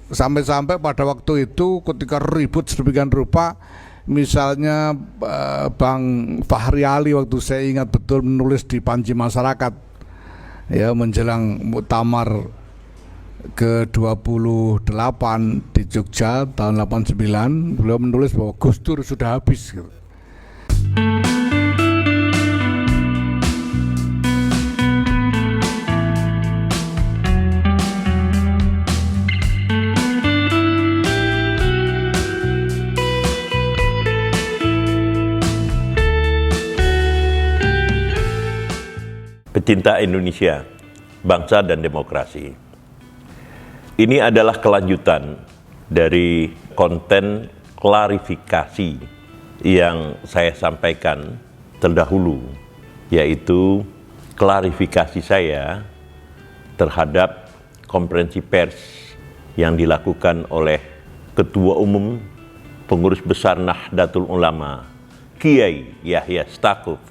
Sampai-sampai pada waktu itu ketika ribut sedemikian rupa, misalnya Bang Fahri Ali waktu saya ingat betul menulis di Panji Masyarakat ya menjelang muktamar ke-28 di Jogja tahun 89, beliau menulis bahwa Gus Dur sudah habis gitu. Pecinta Indonesia, bangsa dan demokrasi. Ini adalah kelanjutan dari konten klarifikasi yang saya sampaikan terdahulu, yaitu klarifikasi saya terhadap konferensi pers yang dilakukan oleh Ketua Umum Pengurus Besar Nahdlatul Ulama, Kiai Yahya Stakuf.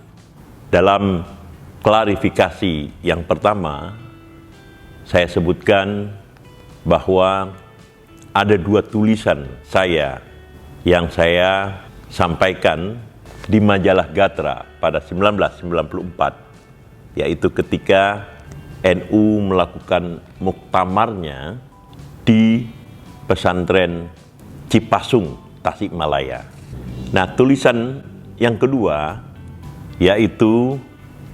Dalam klarifikasi yang pertama, saya sebutkan bahwa ada 2 tulisan saya yang saya sampaikan di majalah Gatra pada 1994, yaitu ketika NU melakukan muktamarnya di pesantren Cipasung, Tasikmalaya. Nah, tulisan yang kedua yaitu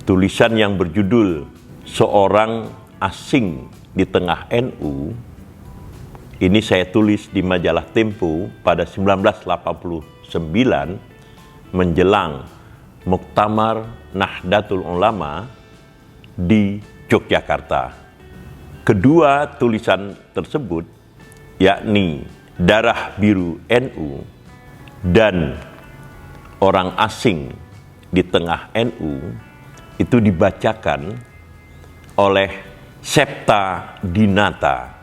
tulisan yang berjudul Seorang Asing di Tengah NU. Ini saya tulis di majalah Tempo pada 1989 menjelang Muktamar Nahdlatul Ulama di Yogyakarta. Kedua tulisan tersebut, yakni Darah Biru NU dan Orang Asing di Tengah NU, itu dibacakan oleh Septa Dinata.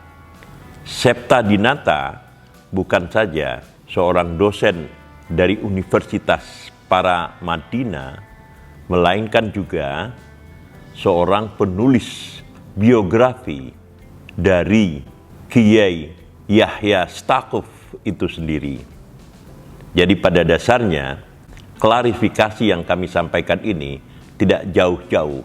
Septa Dinata bukan saja seorang dosen dari Universitas Paramadina, melainkan juga seorang penulis biografi dari Kiai Yahya Stakuf itu sendiri. Jadi pada dasarnya klarifikasi yang kami sampaikan ini tidak jauh-jauh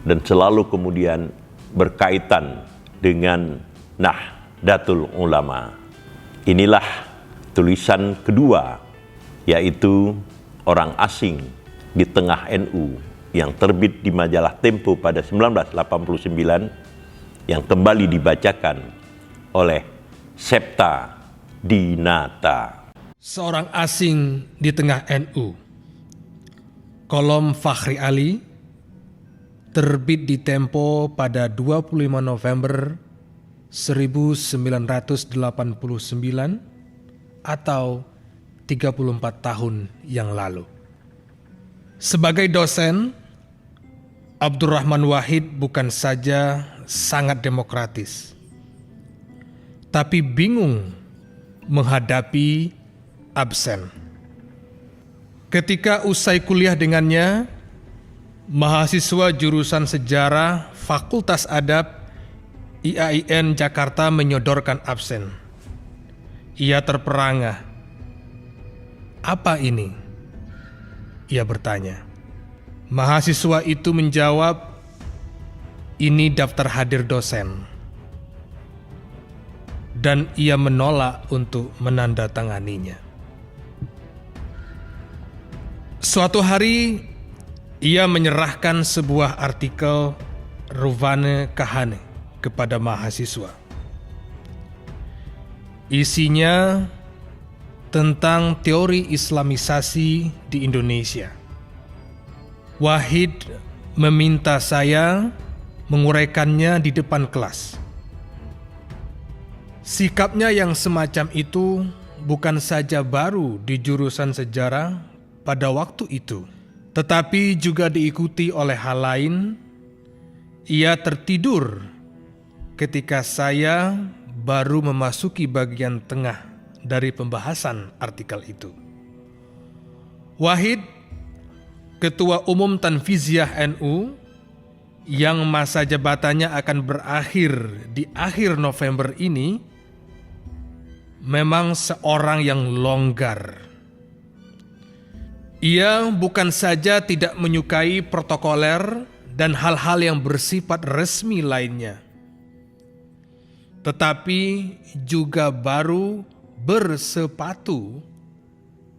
dan selalu kemudian berkaitan dengan Nahdlatul Ulama. Inilah tulisan kedua, yaitu Orang Asing di Tengah NU, yang terbit di majalah Tempo pada 1989, yang kembali dibacakan oleh Septa Dinata. Seorang Asing di Tengah NU. Kolom Fahri Ali, terbit di Tempo pada 25 November 1989 atau 34 tahun yang lalu. Sebagai dosen, Abdurrahman Wahid bukan saja sangat demokratis, tapi bingung menghadapi absen. Ketika usai kuliah dengannya, mahasiswa jurusan Sejarah Fakultas Adab IAIN Jakarta menyodorkan absen. Ia terperangah. Apa ini? Ia bertanya. Mahasiswa itu menjawab, ini daftar hadir dosen. Dan ia menolak untuk menandatanganinya. Suatu hari, ia menyerahkan sebuah artikel Rovane Kahane kepada mahasiswa. Isinya tentang teori Islamisasi di Indonesia. Wahid meminta saya menguraikannya di depan kelas. Sikapnya yang semacam itu bukan saja baru di jurusan sejarah pada waktu itu, tetapi juga diikuti oleh hal lain. Ia tertidur ketika saya baru memasuki bagian tengah dari pembahasan artikel itu. Wahid, Ketua Umum Tanfiziah NU, yang masa jabatannya akan berakhir di akhir November ini, memang seorang yang longgar. Ia bukan saja tidak menyukai protokoler dan hal-hal yang bersifat resmi lainnya, tetapi juga baru bersepatu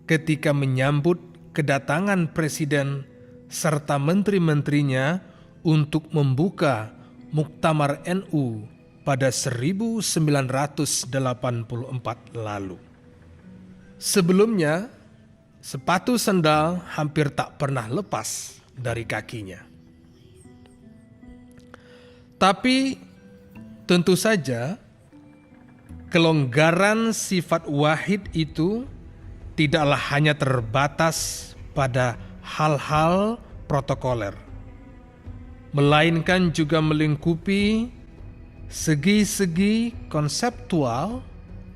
ketika menyambut kedatangan presiden serta menteri-menterinya untuk membuka Muktamar NU pada 1984 lalu. Sebelumnya, sepatu sandal hampir tak pernah lepas dari kakinya. Tapi tentu saja kelonggaran sifat Wahid itu tidaklah hanya terbatas pada hal-hal protokoler, melainkan juga melingkupi segi-segi konseptual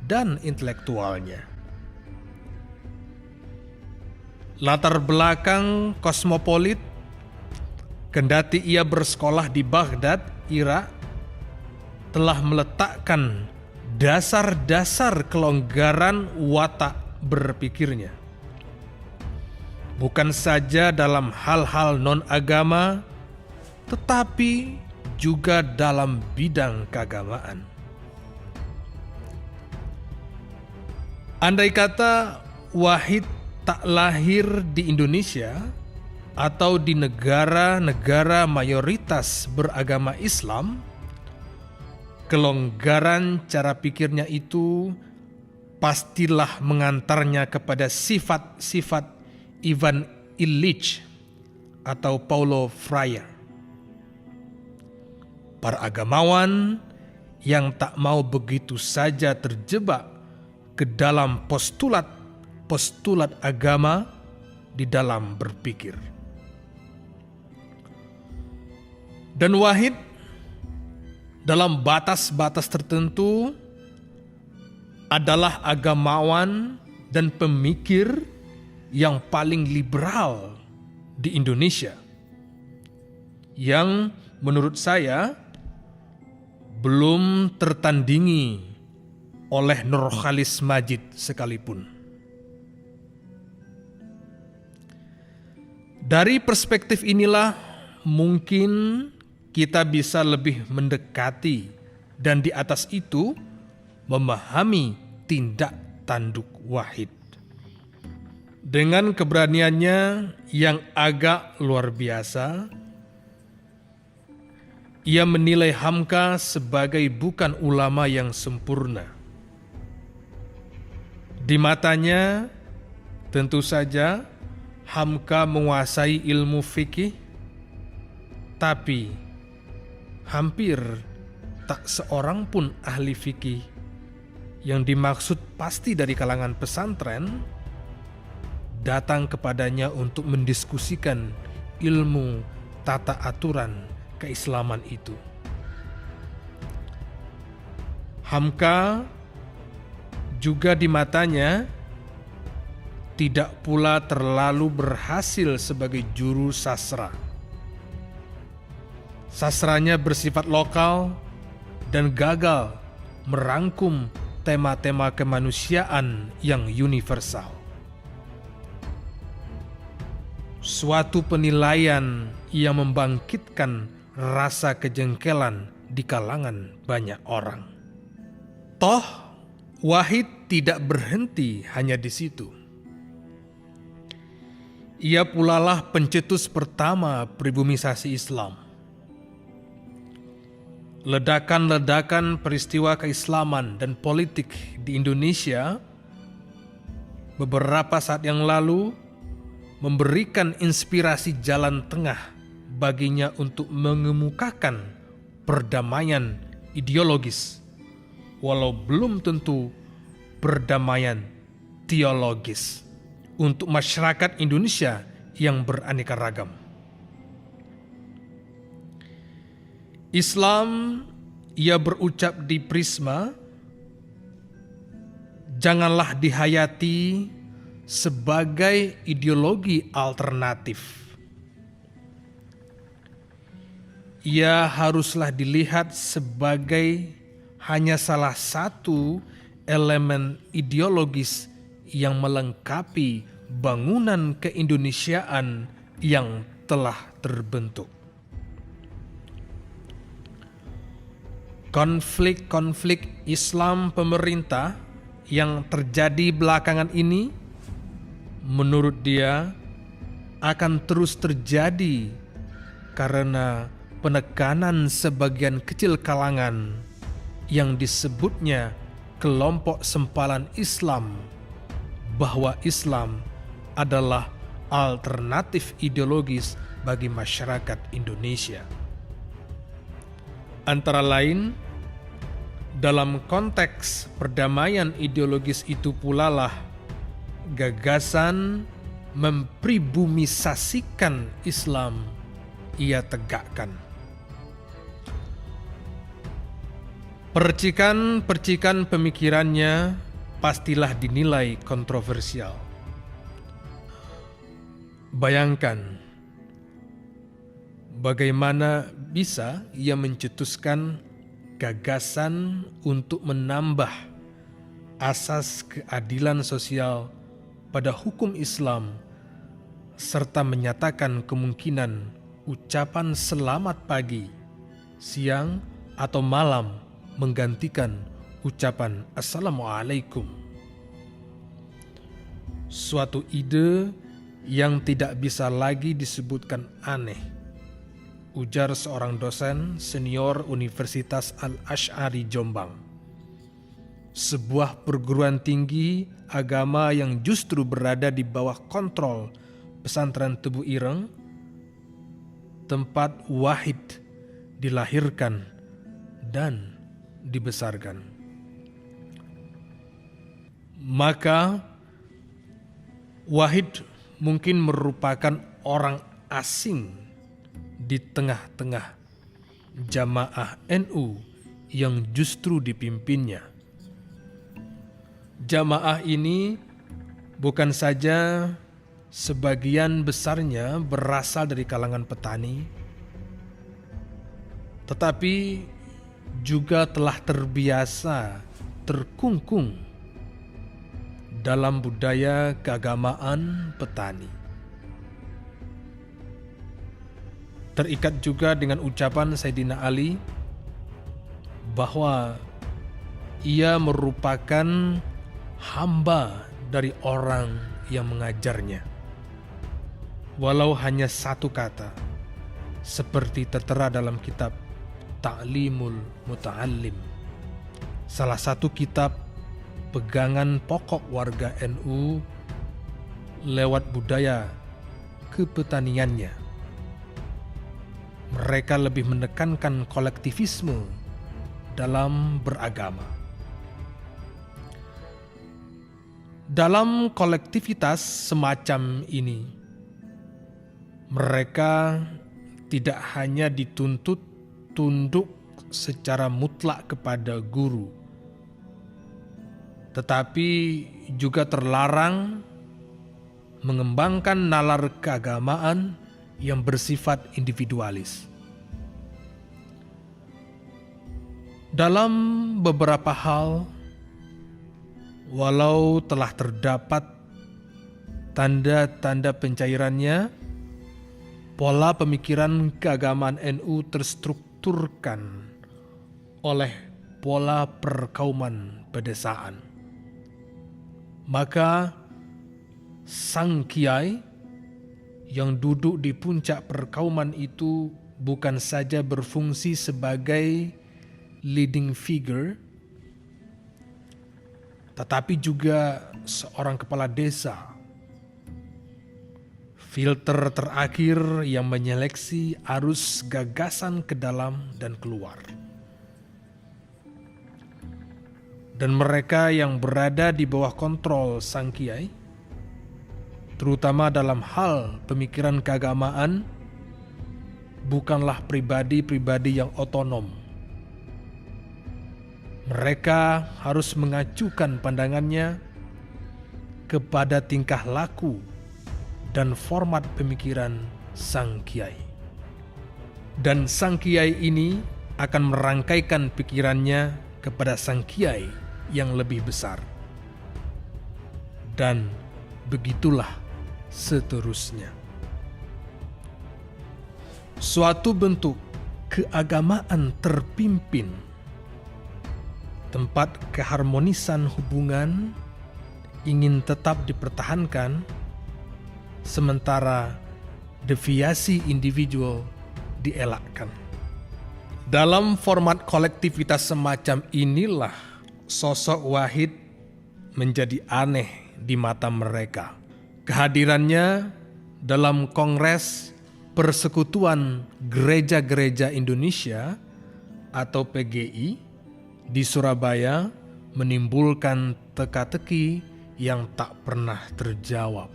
dan intelektualnya. Latar belakang kosmopolit, kendati ia bersekolah di Baghdad, Irak, telah meletakkan dasar-dasar kelonggaran watak berpikirnya. Bukan saja dalam hal-hal non-agama, tetapi juga dalam bidang keagamaan. Andai kata Wahid tak lahir di Indonesia atau di negara-negara mayoritas beragama Islam, kelonggaran cara pikirnya itu pastilah mengantarnya kepada sifat-sifat Ivan Illich atau Paulo Freire. Para agamawan yang tak mau begitu saja terjebak ke dalam postulat agama di dalam berpikir. Dan Wahid dalam batas-batas tertentu adalah agamawan dan pemikir yang paling liberal di Indonesia, yang menurut saya belum tertandingi oleh Nurcholish Madjid sekalipun. Dari perspektif inilah mungkin kita bisa lebih mendekati dan di atas itu memahami tindak tanduk Wahid. Dengan keberaniannya yang agak luar biasa, ia menilai Hamka sebagai bukan ulama yang sempurna. Di matanya, tentu saja Hamka menguasai ilmu fikih, tapi hampir tak seorang pun ahli fikih yang dimaksud pasti dari kalangan pesantren datang kepadanya untuk mendiskusikan ilmu tata aturan keislaman itu. Hamka juga di matanya tidak pula terlalu berhasil sebagai juru sastra. Sastranya bersifat lokal dan gagal merangkum tema-tema kemanusiaan yang universal. Suatu penilaian yang membangkitkan rasa kejengkelan di kalangan banyak orang. Toh, Wahid tidak berhenti hanya di situ. Ia pulalah pencetus pertama pribumisasi Islam. Ledakan-ledakan peristiwa keislaman dan politik di Indonesia beberapa saat yang lalu memberikan inspirasi jalan tengah baginya untuk mengemukakan perdamaian ideologis, walau belum tentu perdamaian teologis untuk masyarakat Indonesia yang beraneka ragam. Islam, ia berucap di Prisma, janganlah dihayati sebagai ideologi alternatif. Ia haruslah dilihat sebagai hanya salah satu elemen ideologis yang melengkapi bangunan keindonesiaan yang telah terbentuk. Konflik-konflik Islam pemerintah yang terjadi belakangan ini, menurut dia, akan terus terjadi karena penekanan sebagian kecil kalangan yang disebutnya kelompok sempalan Islam, bahwa Islam adalah alternatif ideologis bagi masyarakat Indonesia. Antara lain, dalam konteks perdamaian ideologis itu pula lah gagasan mempribumisasikan Islam ia tegakkan. Percikan-percikan pemikirannya pastilah dinilai kontroversial. Bayangkan bagaimana bisa ia mencetuskan gagasan untuk menambah asas keadilan sosial pada hukum Islam serta menyatakan kemungkinan ucapan selamat pagi, siang, atau malam menggantikan ucapan Assalamualaikum. Suatu ide yang tidak bisa lagi disebutkan aneh, ujar seorang dosen senior Universitas Al-Asy'ari Jombang. Sebuah perguruan tinggi agama yang justru berada di bawah kontrol pesantren Tebu Ireng, tempat Wahid dilahirkan dan dibesarkan. Maka Wahid mungkin merupakan orang asing di tengah-tengah jamaah NU yang justru dipimpinnya. Jamaah ini bukan saja sebagian besarnya berasal dari kalangan petani, tetapi juga telah terbiasa terkungkung dalam budaya keagamaan petani. Terikat juga dengan ucapan Sayyidina Ali bahwa ia merupakan hamba dari orang yang mengajarnya, walau hanya satu kata, seperti tertera dalam kitab Ta'limul Muta'allim, salah satu kitab pegangan pokok warga NU lewat budaya kepetaniannya. Mereka lebih menekankan kolektivisme dalam beragama. Dalam kolektivitas semacam ini, mereka tidak hanya dituntut tunduk secara mutlak kepada guru, tetapi juga terlarang mengembangkan nalar keagamaan yang bersifat individualis. Dalam beberapa hal, walau telah terdapat tanda-tanda pencairannya, pola pemikiran keagamaan NU terstrukturkan oleh pola perkauman pedesaan. Maka sang kiai yang duduk di puncak perkauman itu bukan saja berfungsi sebagai leading figure, tetapi juga seorang kepala desa, filter terakhir yang menyeleksi arus gagasan ke dalam dan keluar. Dan mereka yang berada di bawah kontrol sang kiai, terutama dalam hal pemikiran keagamaan, bukanlah pribadi-pribadi yang otonom. Mereka harus mengacukan pandangannya kepada tingkah laku dan format pemikiran sang kiai. Dan sang kiai ini akan merangkaikan pikirannya kepada sang kiai yang lebih besar. Dan begitulah seterusnya. Suatu bentuk keagamaan terpimpin, tempat keharmonisan hubungan ingin tetap dipertahankan, sementara deviasi individual dielakkan. Dalam format kolektivitas semacam inilah sosok Wahid menjadi aneh di mata mereka. Kehadirannya dalam Kongres Persekutuan Gereja-Gereja Indonesia atau PGI di Surabaya menimbulkan teka-teki yang tak pernah terjawab.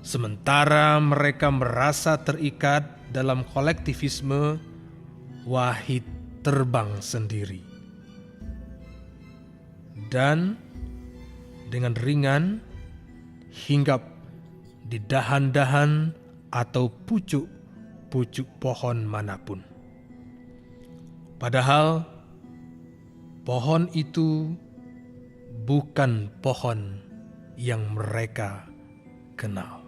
Sementara mereka merasa terikat dalam kolektivisme, Wahid terbang sendiri. Dan dengan ringan hinggap di dahan-dahan atau pucuk-pucuk pohon manapun. Padahal pohon itu bukan pohon yang mereka kenal.